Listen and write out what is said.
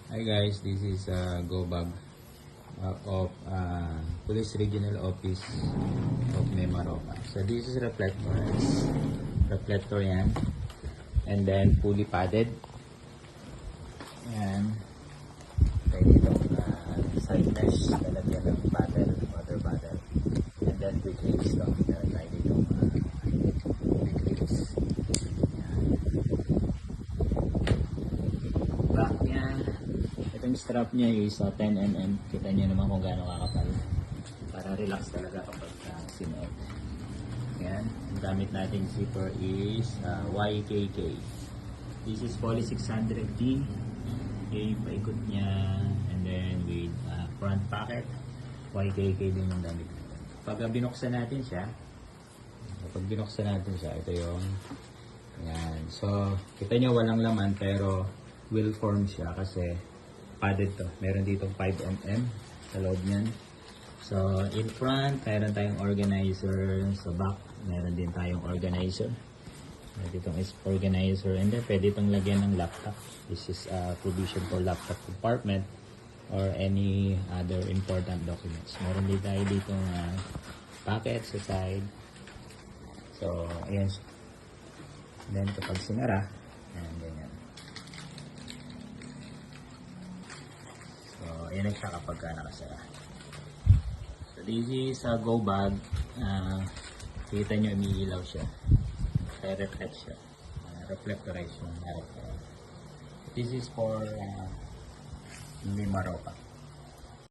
Hi guys, this is go bag of Police Regional Office of Mimaropa. So this is reflector yan, and then fully padded. Yan. Pwede itong side mesh, lalagyan ng paddle, water paddle, and then quick release lang. Meron tayo dito quick release. Back niya, itong strap niya is 10mm. Kita niyo naman kung gaano kakapal, para relax talaga kapag sinuot. Yan, ang gamit nating zipper is YKK. This is Poly 600D. Okay, paikot niya, and then with front pocket, YKK din yung gamit. Pag binuksan natin siya, ito yung yan. So, kita niyo walang laman pero will form siya kasi padded to. Meron ditong 5mm sa loob niyan. So, in front, meron tayong organizer. Sa back, meron din tayong organizer. Meron ditong organizer. And then, pwede itong lagyan ng laptop. This is a provision for laptop compartment or any other important documents. Meron din tayo ditong pocket sa side. So, ayan siya. Then, kapag sinara, ayan, ganyan. So, ayan siya kapag nakasara. So, this is a go bag. Kita nyo, umiilaw siya. Reflect siya. Reflectorize yung harap. This is for Mimaropa.